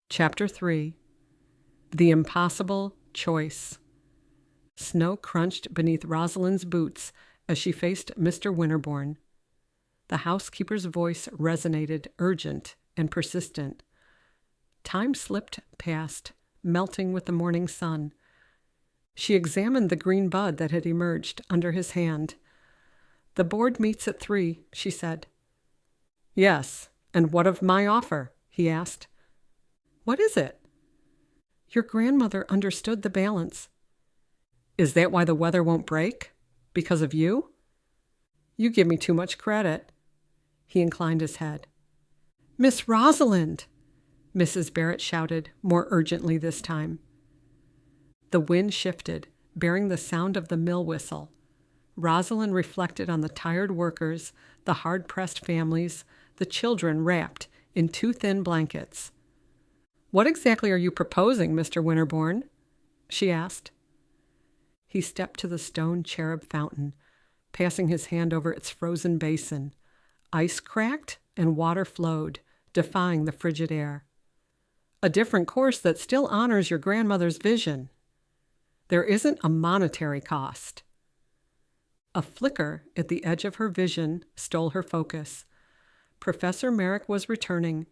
Chapter 3. The Impossible Choice. Snow crunched beneath Rosalind's boots as she faced Mr. Winterborne. The housekeeper's voice resonated, urgent and persistent. Time slipped past, melting with the morning sun. She examined the green bud that had emerged under his hand. "The board meets at 3, she said. "Yes, and what of my offer?" he asked. "What is it?" "Your grandmother understood the balance." "Is that why the weather won't break? Because of you?" "You give me too much credit." He inclined his head. "Miss Rosalind!" Mrs. Barrett shouted, more urgently this time. The wind shifted, bearing the sound of the mill whistle. Rosalind reflected on the tired workers, the hard-pressed families, the children wrapped in too thin blankets. "What exactly are you proposing, Mr. Winterborne?" she asked. He stepped to the stone cherub fountain, passing his hand over its frozen basin. Ice cracked and water flowed, defying the frigid air. "A different course that still honors your grandmother's vision. There isn't a monetary cost." A flicker at the edge of her vision stole her focus. Professor Merrick was returning,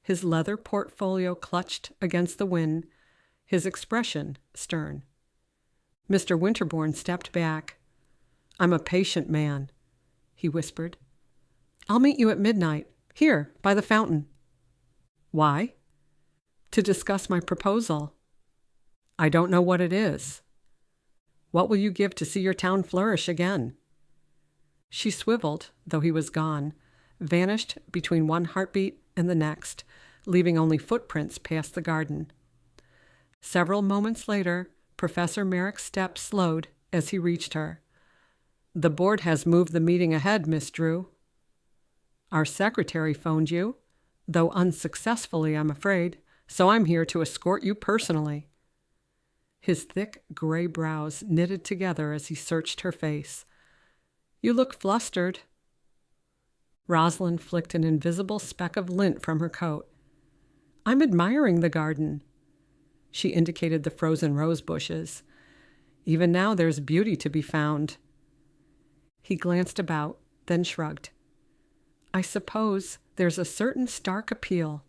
his leather portfolio clutched against the wind, his expression stern. Mr. Winterborne stepped back. "I'm a patient man," he whispered. "I'll meet you at midnight, here, by the fountain." "Why?" "To discuss my proposal." "I don't know what it is." "What will you give to see your town flourish again?" She swiveled, though he was gone, vanished between one heartbeat and the next, leaving only footprints past the garden. Several moments later, Professor Merrick's steps slowed as he reached her. "The board has moved the meeting ahead, Miss Drew." "Our secretary phoned you, though unsuccessfully, I'm afraid, so I'm here to escort you personally." His thick gray brows knitted together as he searched her face. "You look flustered." Rosalind flicked an invisible speck of lint from her coat. "I'm admiring the garden." She indicated the frozen rose bushes. "Even now there's beauty to be found." He glanced about, then shrugged. "I suppose there's a certain stark appeal.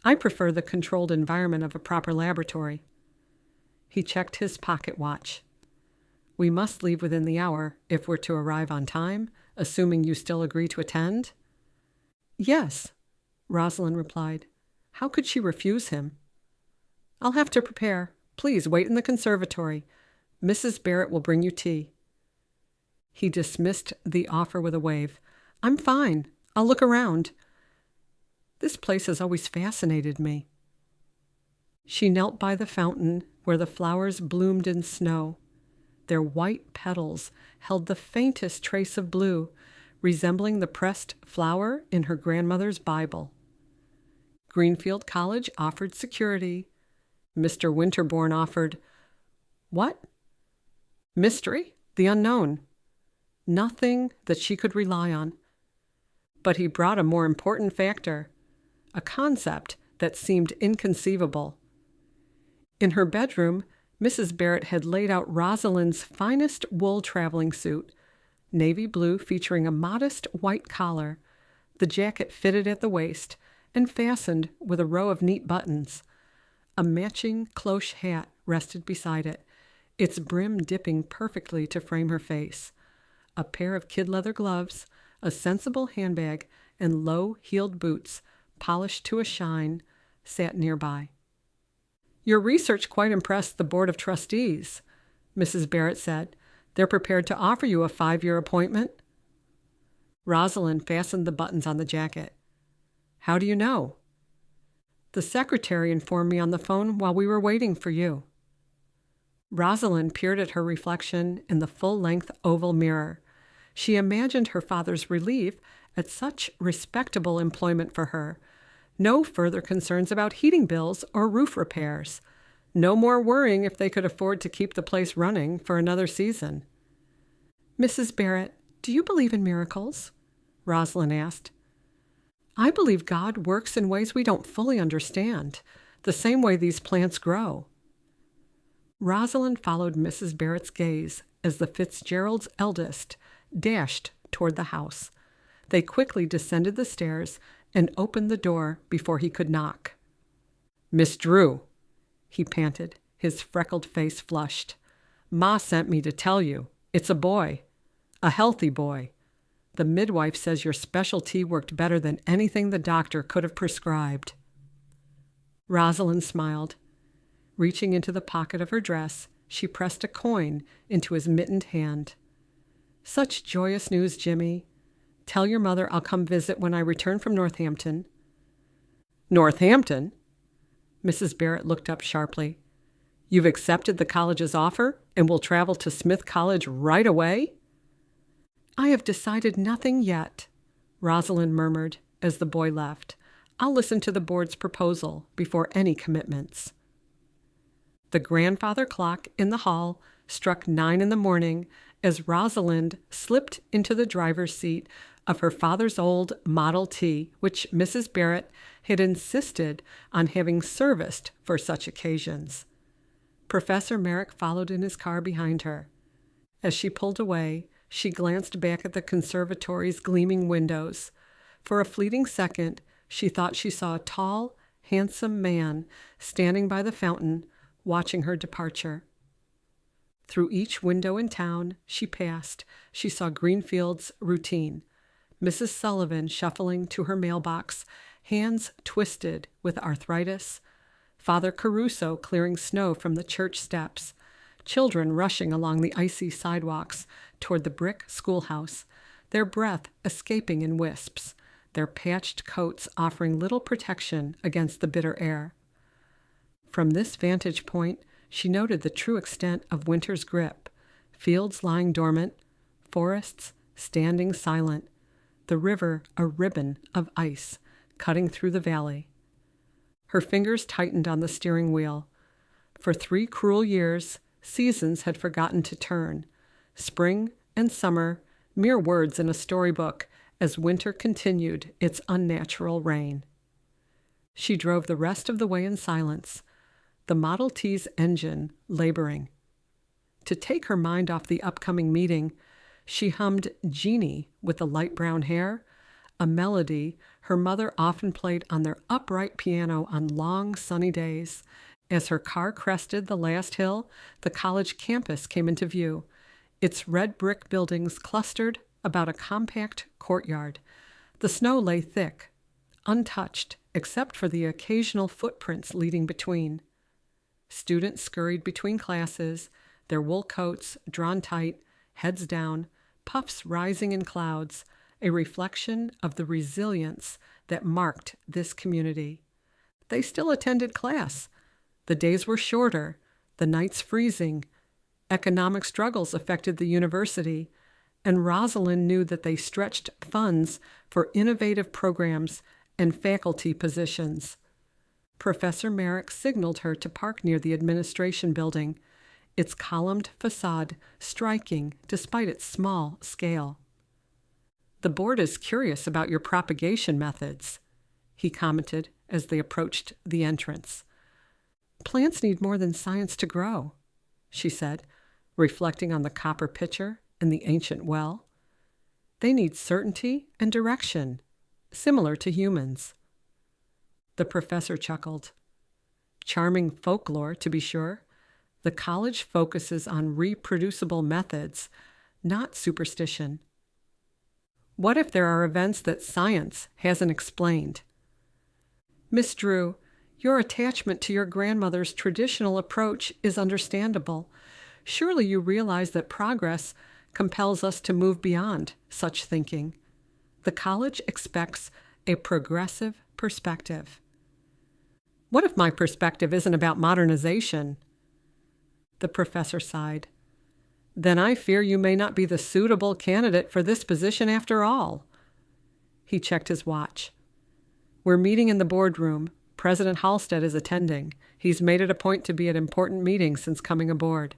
I prefer the controlled environment of a proper laboratory." He checked his pocket watch. "We must leave within the hour if we're to arrive on time, assuming you still agree to attend?" "Yes," Rosalind replied. How could she refuse him? "I'll have to prepare. Please wait in the conservatory. Mrs. Barrett will bring you tea." He dismissed the offer with a wave. "I'm fine. I'll look around. This place has always fascinated me." She knelt by the fountain where the flowers bloomed in snow. Their white petals held the faintest trace of blue, resembling the pressed flower in her grandmother's Bible. Greenfield College offered security. Mr. Winterborne offered what? Mystery, the unknown. Nothing that she could rely on. But he brought a more important factor, a concept that seemed inconceivable. In her bedroom, Mrs. Barrett had laid out Rosalind's finest wool traveling suit, navy blue featuring a modest white collar. The jacket fitted at the waist and fastened with a row of neat buttons. A matching cloche hat rested beside it, its brim dipping perfectly to frame her face. A pair of kid leather gloves, a sensible handbag, and low-heeled boots, polished to a shine, sat nearby. "Your research quite impressed the Board of Trustees," Mrs. Barrett said. "They're prepared to offer you a 5-year appointment." Rosalind fastened the buttons on the jacket. "How do you know?" "The secretary informed me on the phone while we were waiting for you." Rosalind peered at her reflection in the full-length oval mirror. She imagined her father's relief at such respectable employment for her. No further concerns about heating bills or roof repairs. No more worrying if they could afford to keep the place running for another season. "Mrs. Barrett, do you believe in miracles?" Rosalind asked. I believe God works in ways we don't fully understand, the same way these plants grow. Rosalind followed Mrs. Barrett's gaze as the Fitzgeralds' eldest dashed toward the house. They quickly descended the stairs and opened the door before he could knock. "Miss Drew," he panted, his freckled face flushed. "Ma sent me to tell you. It's a boy. A healthy boy. The midwife says your special tea worked better than anything the doctor could have prescribed." Rosalind smiled. Reaching into the pocket of her dress, she pressed a coin into his mittened hand. "Such joyous news, Jimmy. Tell your mother I'll come visit when I return from Northampton." "Northampton?" Mrs. Barrett looked up sharply. "You've accepted the college's offer and will travel to Smith College right away?" "I have decided nothing yet," Rosalind murmured as the boy left. "I'll listen to the board's proposal before any commitments." The grandfather clock in the hall struck 9 in the morning as Rosalind slipped into the driver's seat of her father's old Model T, which Mrs. Barrett had insisted on having serviced for such occasions. Professor Merrick followed in his car behind her. As she pulled away, she glanced back at the conservatory's gleaming windows. For a fleeting second, she thought she saw a tall, handsome man standing by the fountain, watching her departure. Through each window in town she passed, she saw Greenfield's routine. Mrs. Sullivan shuffling to her mailbox, hands twisted with arthritis. Father Caruso clearing snow from the church steps. Children rushing along the icy sidewalks toward the brick schoolhouse, their breath escaping in wisps, their patched coats offering little protection against the bitter air. From this vantage point, she noted the true extent of winter's grip, fields lying dormant, forests standing silent, the river a ribbon of ice cutting through the valley. Her fingers tightened on the steering wheel. For 3 cruel years, seasons had forgotten to turn. Spring and summer, mere words in a storybook, as winter continued its unnatural reign. She drove the rest of the way in silence, the Model T's engine laboring. To take her mind off the upcoming meeting, she hummed Jeannie with the light brown hair, a melody her mother often played on their upright piano on long sunny days. As her car crested the last hill, the college campus came into view, its red brick buildings clustered about a compact courtyard. The snow lay thick, untouched except for the occasional footprints leading between. Students scurried between classes, their wool coats drawn tight, heads down, puffs rising in clouds, a reflection of the resilience that marked this community. They still attended class. The days were shorter, the nights freezing. Economic struggles affected the university, and Rosalind knew that they stretched funds for innovative programs and faculty positions. Professor Merrick signaled her to park near the administration building, its columned facade striking despite its small scale. "The board is curious about your propagation methods," he commented as they approached the entrance. "Plants need more than science to grow," she said, reflecting on the copper pitcher and the ancient well. "They need certainty and direction, similar to humans." The professor chuckled. "Charming folklore, to be sure. The college focuses on reproducible methods, not superstition. What if there are events that science hasn't explained?" "Miss Drew, your attachment to your grandmother's traditional approach is understandable. Surely you realize that progress compels us to move beyond such thinking. The college expects a progressive perspective." "What if my perspective isn't about modernization?" The professor sighed. "Then I fear you may not be the suitable candidate for this position after all." He checked his watch. "We're meeting in the boardroom. President Halstead is attending. He's made it a point to be at important meetings since coming aboard."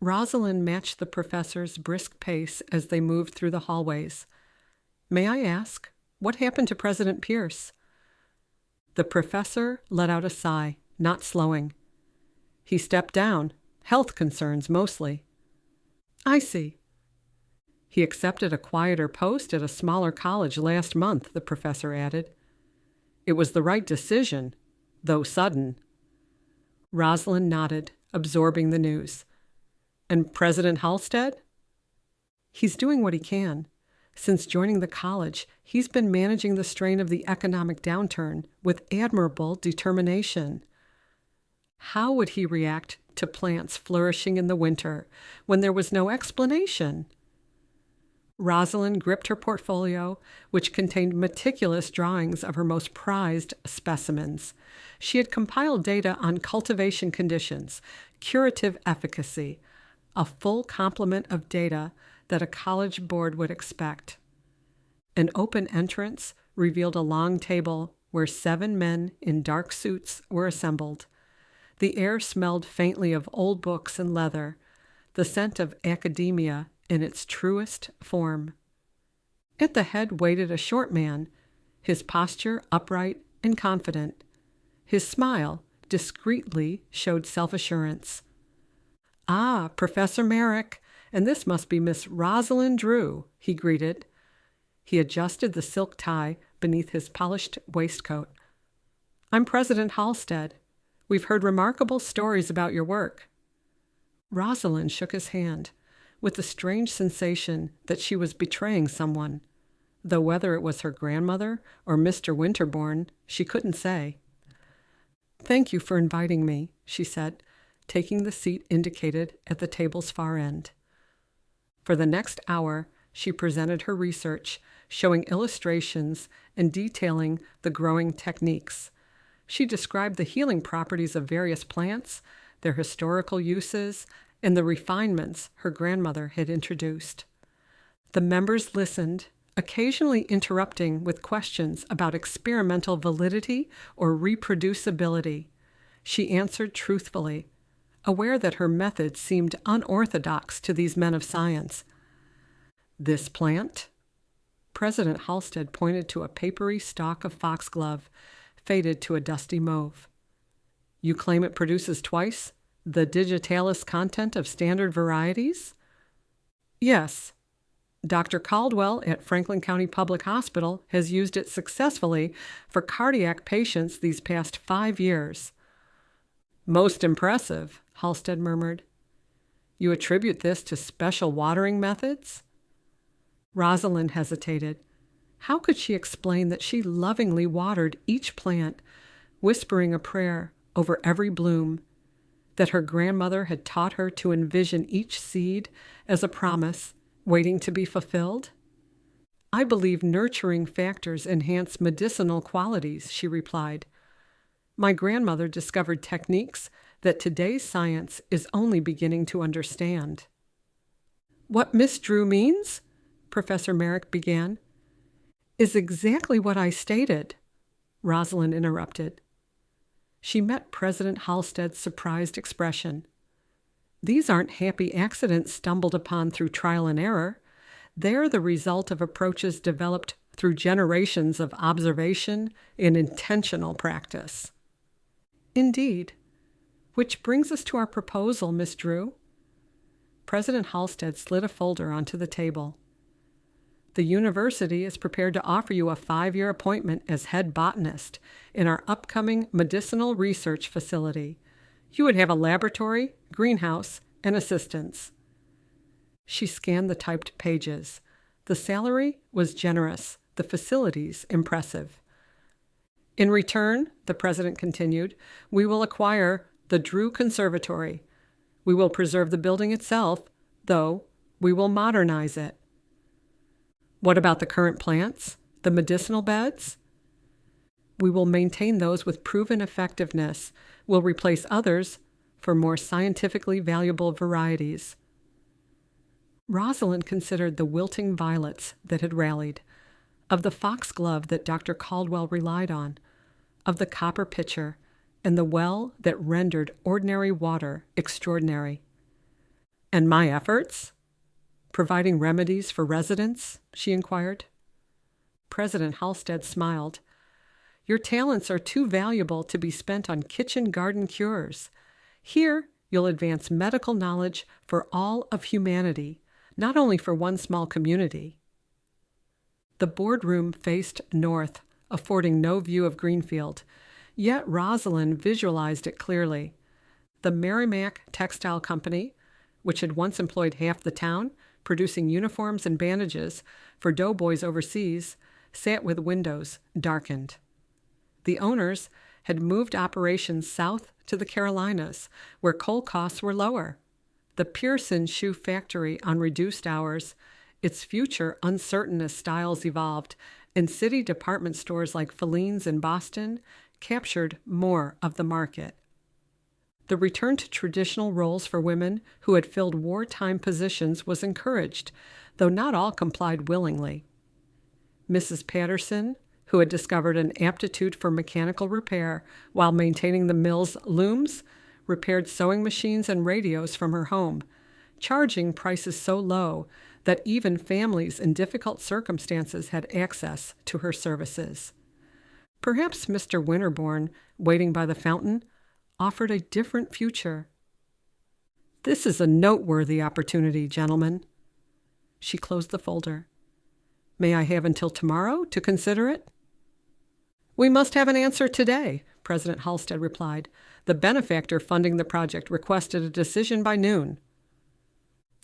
Rosalind matched the professor's brisk pace as they moved through the hallways. "May I ask, What happened to President Pierce? The professor let out a sigh, not slowing. He stepped down. Health concerns, mostly. I see. He accepted a quieter post at a smaller college last month, the professor added. It was the right decision, though sudden. Rosalind nodded, absorbing the news. And President Halstead? He's doing what he can. Since joining the college, he's been managing the strain of the economic downturn with admirable determination. How would he react to plants flourishing in the winter when there was no explanation? Rosalind gripped her portfolio, which contained meticulous drawings of her most prized specimens. She had compiled data on cultivation conditions, curative efficacy, a full complement of data that a college board would expect. An open entrance revealed a long table where 7 men in dark suits were assembled. The air smelled faintly of old books and leather, the scent of academia in its truest form. At the head waited a short man, his posture upright and confident. His smile discreetly showed self-assurance. Ah, Professor Merrick, and this must be Miss Rosalind Drew, he greeted. He adjusted the silk tie beneath his polished waistcoat. I'm President Halstead. We've heard remarkable stories about your work. Rosalind shook his hand, with the strange sensation that she was betraying someone, though whether it was her grandmother or Mr. Winterborne, she couldn't say. Thank you for inviting me, she said, taking the seat indicated at the table's far end. For the next hour, she presented her research, showing illustrations and detailing the growing techniques. She described the healing properties of various plants, their historical uses, and the refinements her grandmother had introduced. The members listened, occasionally interrupting with questions about experimental validity or reproducibility. She answered truthfully, aware that her methods seemed unorthodox to these men of science. This plant? President Halstead pointed to a papery stalk of foxglove, faded to a dusty mauve. You claim it produces twice the digitalis content of standard varieties? Yes. Dr. Caldwell at Franklin County Public Hospital has used it successfully for cardiac patients these past 5 years. Most impressive, Halstead murmured. You attribute this to special watering methods? Rosalind hesitated. How could she explain that she lovingly watered each plant, whispering a prayer over every bloom, that her grandmother had taught her to envision each seed as a promise waiting to be fulfilled? I believe nurturing factors enhance medicinal qualities, she replied. My grandmother discovered techniques that today's science is only beginning to understand. What Miss Drew means, Professor Merrick began, is exactly what I stated, Rosalind interrupted. She met President Halstead's surprised expression. These aren't happy accidents stumbled upon through trial and error. They're the result of approaches developed through generations of observation and intentional practice. Indeed. Which brings us to our proposal, Miss Drew. President Halstead slid a folder onto the table. The university is prepared to offer you a 5-year appointment as head botanist in our upcoming medicinal research facility. You would have a laboratory, greenhouse, and assistants. She scanned the typed pages. The salary was generous, the facilities impressive. In return, the president continued, we will acquire the Drew Conservatory. We will preserve the building itself, though we will modernize it. What about the current plants, the medicinal beds? We will maintain those with proven effectiveness. We'll replace others for more scientifically valuable varieties. Rosalind considered the wilting violets that had rallied, of the foxglove that Dr. Caldwell relied on, of the copper pitcher, and the well that rendered ordinary water extraordinary. And my efforts? Providing remedies for residents? She inquired. President Halstead smiled. Your talents are too valuable to be spent on kitchen garden cures. Here, you'll advance medical knowledge for all of humanity, not only for one small community. The boardroom faced north, affording no view of Greenfield, yet Rosalind visualized it clearly. The Merrimack Textile Company, which had once employed half the town, producing uniforms and bandages for doughboys overseas, sat with windows darkened. The owners had moved operations south to the Carolinas, where coal costs were lower. The Pearson Shoe Factory on reduced hours, its future uncertain as styles evolved, and city department stores like Feline's in Boston captured more of the market. The return to traditional roles for women who had filled wartime positions was encouraged, though not all complied willingly. Mrs. Patterson, who had discovered an aptitude for mechanical repair while maintaining the mill's looms, repaired sewing machines and radios from her home, charging prices so low that even families in difficult circumstances had access to her services. Perhaps Mr. Winterborne, waiting by the fountain, offered a different future. This is a noteworthy opportunity, gentlemen. She closed the folder. May I have until tomorrow to consider it? We must have an answer today, President Halstead replied. The benefactor funding the project requested a decision by noon.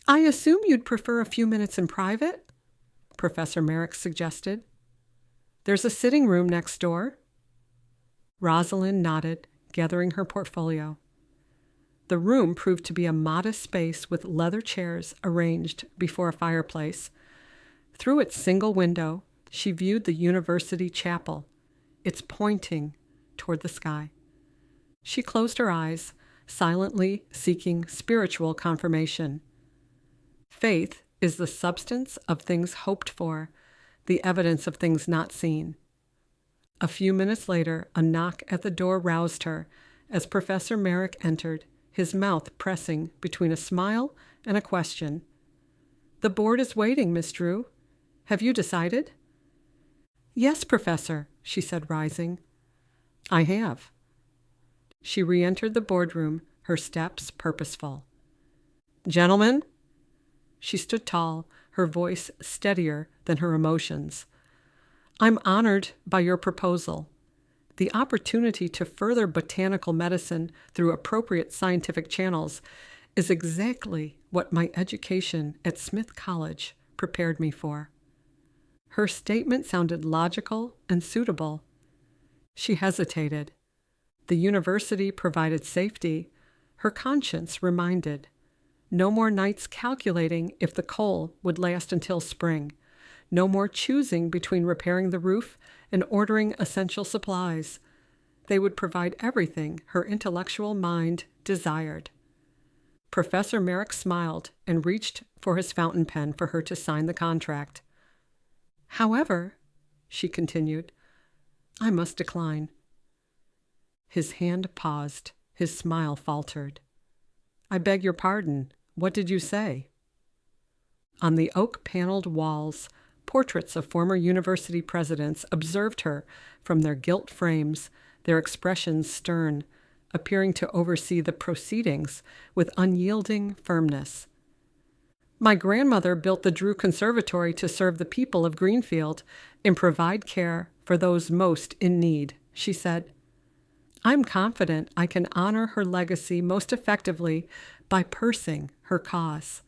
I assume you'd prefer a few minutes in private? Professor Merrick suggested. There's a sitting room next door. Rosalind nodded, gathering her portfolio. The room proved to be a modest space with leather chairs arranged before a fireplace. Through its single window, she viewed the university chapel, its pointing toward the sky. She closed her eyes, silently seeking spiritual confirmation. Faith is the substance of things hoped for, the evidence of things not seen. A few minutes later, a knock at the door roused her as Professor Merrick entered, his mouth pressing between a smile and a question. The board is waiting, Miss Drew. Have you decided? Yes, Professor, she said, rising. I have. She re-entered the boardroom, her steps purposeful. Gentlemen? She stood tall, her voice steadier than her emotions. I'm honored by your proposal. The opportunity to further botanical medicine through appropriate scientific channels is exactly what my education at Smith College prepared me for. Her statement sounded logical and suitable. She hesitated. The university provided safety. Her conscience reminded. No more nights calculating if the coal would last until spring. No more choosing between repairing the roof and ordering essential supplies. They would provide everything her intellectual mind desired. Professor Merrick smiled and reached for his fountain pen for her to sign the contract. However, she continued, I must decline. His hand paused. His smile faltered. I beg your pardon. What did you say? On the oak-paneled walls, portraits of former university presidents observed her from their gilt frames, their expressions stern, appearing to oversee the proceedings with unyielding firmness. My grandmother built the Drew Conservatory to serve the people of Greenfield and provide care for those most in need, she said. I'm confident I can honor her legacy most effectively by pursing her cause.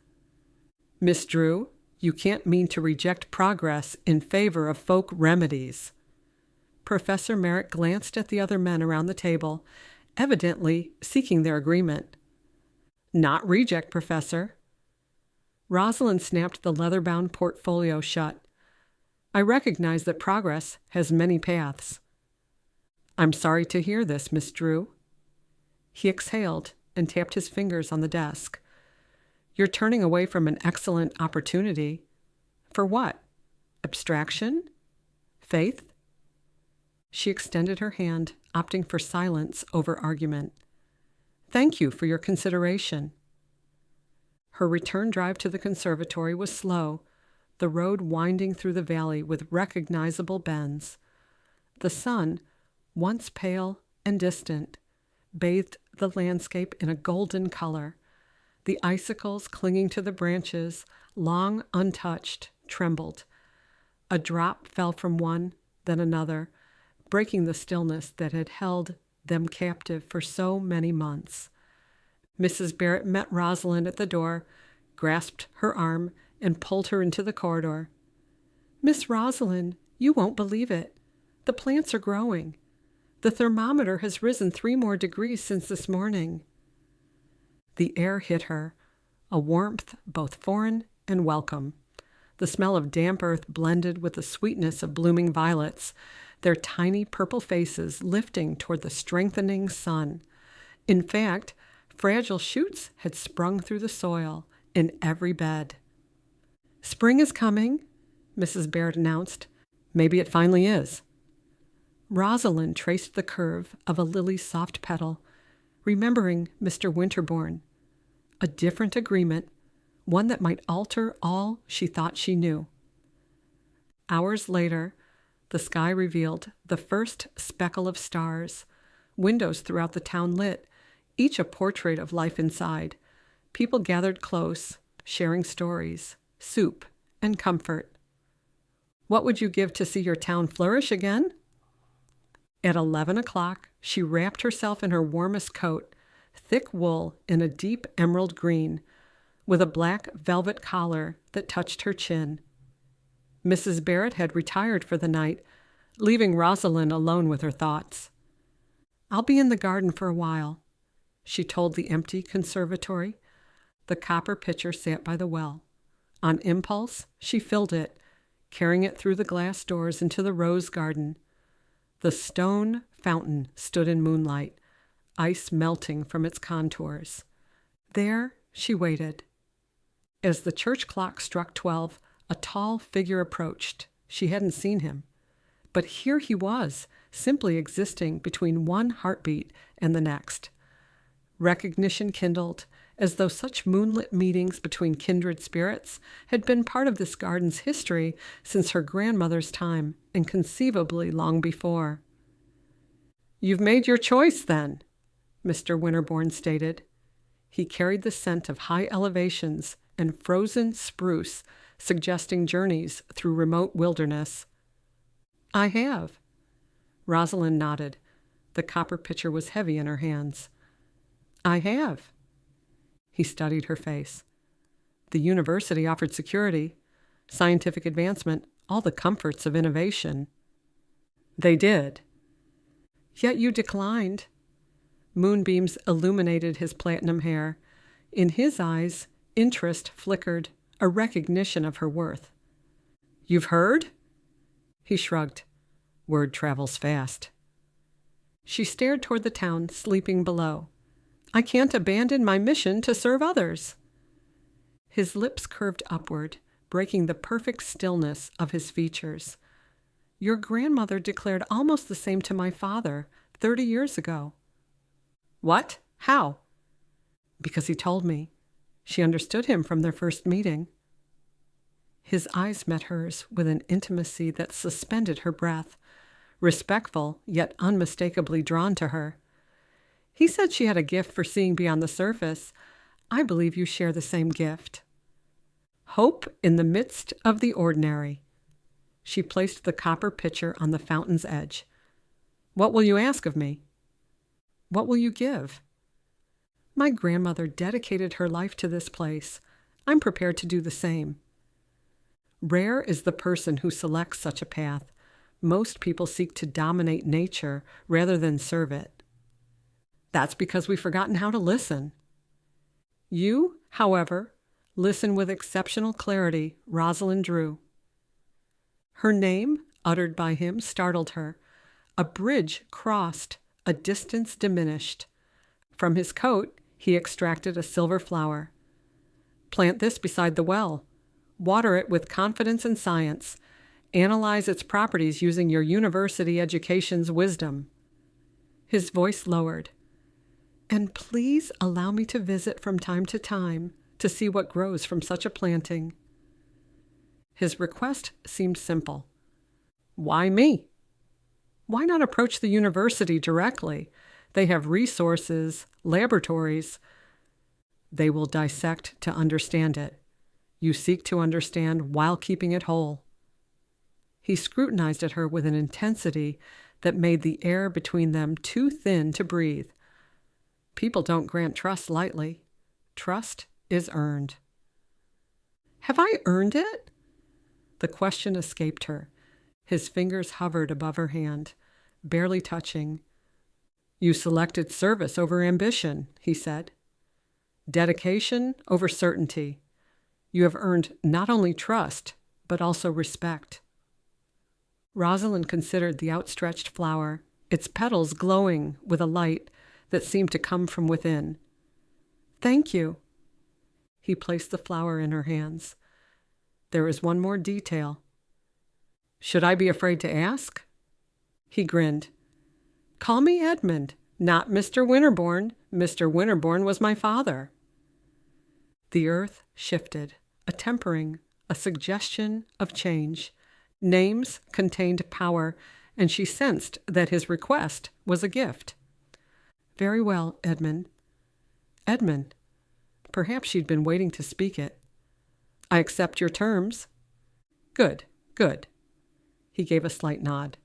Miss Drew, you can't mean to reject progress in favor of folk remedies. Professor Merrick glanced at the other men around the table, evidently seeking their agreement. Not reject, Professor. Rosalind snapped the leather-bound portfolio shut. I recognize that progress has many paths. I'm sorry to hear this, Miss Drew. He exhaled and tapped his fingers on the desk. You're turning away from an excellent opportunity. For what? Abstraction? Faith? She extended her hand, opting for silence over argument. Thank you for your consideration. Her return drive to the conservatory was slow, the road winding through the valley with recognizable bends. The sun, once pale and distant, bathed the landscape in a golden color. The icicles clinging to the branches, long untouched, trembled. A drop fell from one, then another, breaking the stillness that had held them captive for so many months. Mrs. Barrett met Rosalind at the door, grasped her arm, and pulled her into the corridor. "Miss Rosalind, you won't believe it. The plants are growing. The thermometer has risen 3 more degrees since this morning." The air hit her, a warmth both foreign and welcome. The smell of damp earth blended with the sweetness of blooming violets, their tiny purple faces lifting toward the strengthening sun. In fact, fragile shoots had sprung through the soil in every bed. "Spring is coming," Mrs. Barrett announced. "Maybe it finally is." Rosalind traced the curve of a lily's soft petal, remembering Mr. Winterborne. A different agreement, one that might alter all she thought she knew. Hours later, the sky revealed the first speckle of stars, windows throughout the town lit, each a portrait of life inside. People gathered close, sharing stories, soup, and comfort. What would you give to see your town flourish again? At 11 o'clock, she wrapped herself in her warmest coat, thick wool in a deep emerald green, with a black velvet collar that touched her chin. Mrs. Barrett had retired for the night, leaving Rosalind alone with her thoughts. "I'll be in the garden for a while," she told the empty conservatory. The copper pitcher sat by the well. On impulse, she filled it, carrying it through the glass doors into the rose garden. The stone fountain stood in moonlight, ice melting from its contours. There she waited. As the church clock struck 12, a tall figure approached. She hadn't seen him. But here he was, simply existing between one heartbeat and the next. Recognition kindled, as though such moonlit meetings between kindred spirits had been part of this garden's history since her grandmother's time, and conceivably long before. "You've made your choice, then," Mr. Winterborne stated. He carried the scent of high elevations and frozen spruce, suggesting journeys through remote wilderness. "I have." Rosalind nodded. The copper pitcher was heavy in her hands. "I have." He studied her face. "The university offered security, scientific advancement, all the comforts of innovation." "They did." "Yet you declined." Moonbeams illuminated his platinum hair. In his eyes, interest flickered, a recognition of her worth. "You've heard?" He shrugged. "Word travels fast." She stared toward the town sleeping below. "I can't abandon my mission to serve others." His lips curved upward, breaking the perfect stillness of his features. "Your grandmother declared almost the same to my father 30 years ago." "What? How?" "Because he told me. She understood him from their first meeting." His eyes met hers with an intimacy that suspended her breath, respectful yet unmistakably drawn to her. "He said she had a gift for seeing beyond the surface. I believe you share the same gift." "Hope in the midst of the ordinary." She placed the copper pitcher on the fountain's edge. "What will you ask of me?" "What will you give?" "My grandmother dedicated her life to this place. I'm prepared to do the same." Rare is the person who selects such a path. Most people seek to dominate nature rather than serve it. That's because we've forgotten how to listen. You, however, listen with exceptional clarity, Rosalind Drew. Her name, uttered by him, startled her. A bridge crossed, a distance diminished. From his coat, he extracted a silver flower. "Plant this beside the well. Water it with confidence and science. Analyze its properties using your university education's wisdom." His voice lowered. "And please allow me to visit from time to time to see what grows from such a planting." His request seemed simple. Why me? Why not approach the university directly? They have resources, laboratories. They will dissect to understand it. You seek to understand while keeping it whole. He scrutinized at her with an intensity that made the air between them too thin to breathe. People don't grant trust lightly. Trust is earned. Have I earned it? The question escaped her. His fingers hovered above her hand, barely touching. You selected service over ambition, he said. Dedication over certainty. You have earned not only trust, but also respect. Rosalind considered the outstretched flower, its petals glowing with a light that seemed to come from within. Thank you. He placed the flower in her hands. There is one more detail. Should I be afraid to ask? He grinned. Call me Edmund, not Mr. Winterborne. Mr. Winterborne was my father. The earth shifted, a tempering, a suggestion of change. Names contained power, and she sensed that his request was a gift. Very well, Edmund. Edmund. Perhaps she'd been waiting to speak it. I accept your terms. Good, good. He gave a slight nod.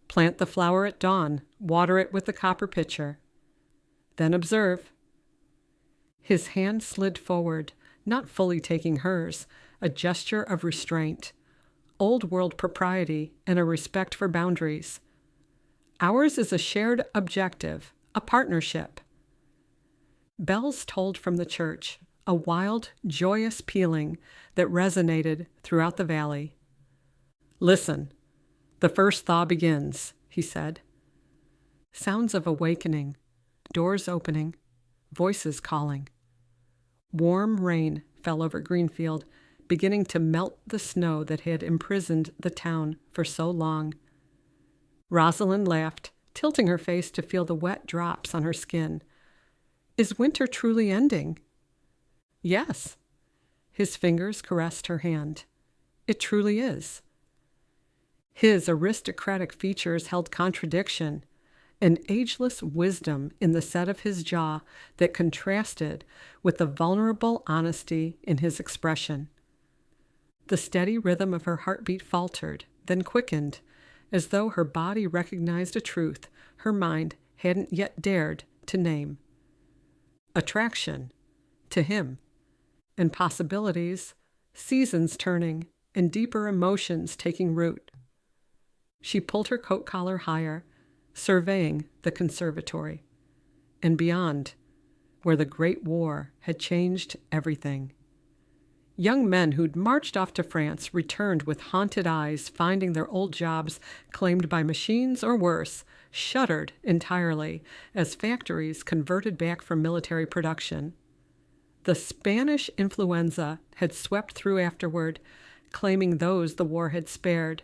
Plant the flower at dawn, water it with the copper pitcher. Then observe. His hand slid forward, not fully taking hers, a gesture of restraint, old-world propriety, and a respect for boundaries. Ours is a shared objective, a partnership. Bells tolled from the church, a wild, joyous pealing that resonated throughout the valley. Listen, the first thaw begins, he said. Sounds of awakening, doors opening, voices calling. Warm rain fell over Greenfield, beginning to melt the snow that had imprisoned the town for so long. Rosalind laughed, tilting her face to feel the wet drops on her skin. Is winter truly ending? Yes. His fingers caressed her hand. It truly is. His aristocratic features held contradiction, an ageless wisdom in the set of his jaw that contrasted with the vulnerable honesty in his expression. The steady rhythm of her heartbeat faltered, then quickened, as though her body recognized a truth her mind hadn't yet dared to name. Attraction, to him, and possibilities, seasons turning, and deeper emotions taking root. She pulled her coat collar higher, surveying the conservatory, and beyond, where the Great War had changed everything. Young men who'd marched off to France returned with haunted eyes, finding their old jobs claimed by machines or worse, shuttered entirely as factories converted back from military production. The Spanish influenza had swept through afterward, claiming those the war had spared,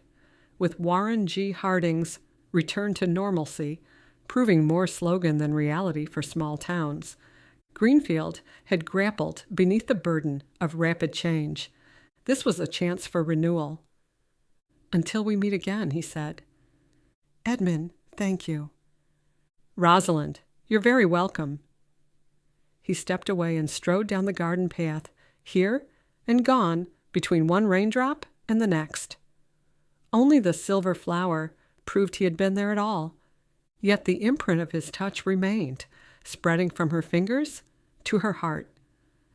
with Warren G. Harding's return to normalcy proving more slogan than reality for small towns. Greenfield had grappled beneath the burden of rapid change. This was a chance for renewal. Until we meet again, he said. Edmund, thank you. Rosalind, you're very welcome. He stepped away and strode down the garden path, here and gone between one raindrop and the next. Only the silver flower proved he had been there at all, yet the imprint of his touch remained, spreading from her fingers to her heart,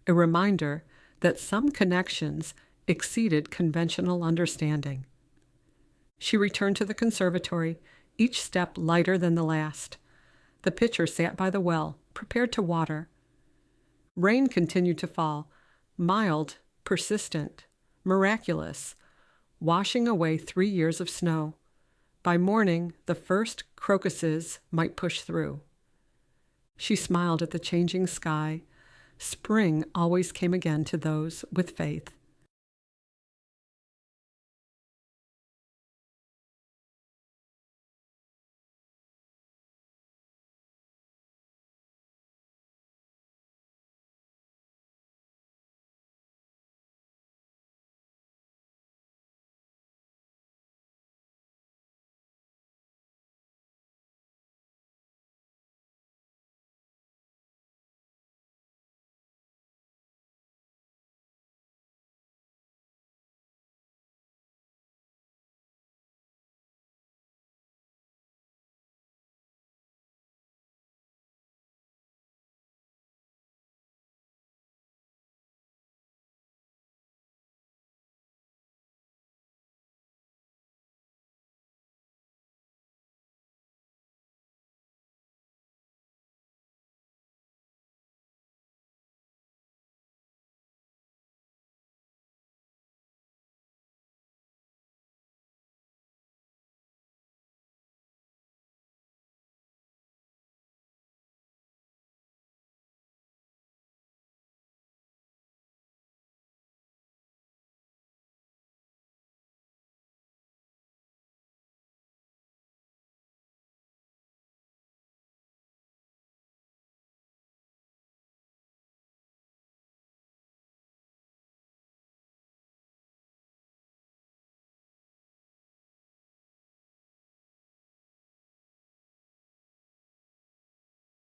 a reminder that some connections exceeded conventional understanding. She returned to the conservatory, each step lighter than the last. The pitcher sat by the well, prepared to water. Rain continued to fall, mild, persistent, miraculous, washing away 3 years of snow. By morning, the first crocuses might push through. She smiled at the changing sky. Spring always came again to those with faith.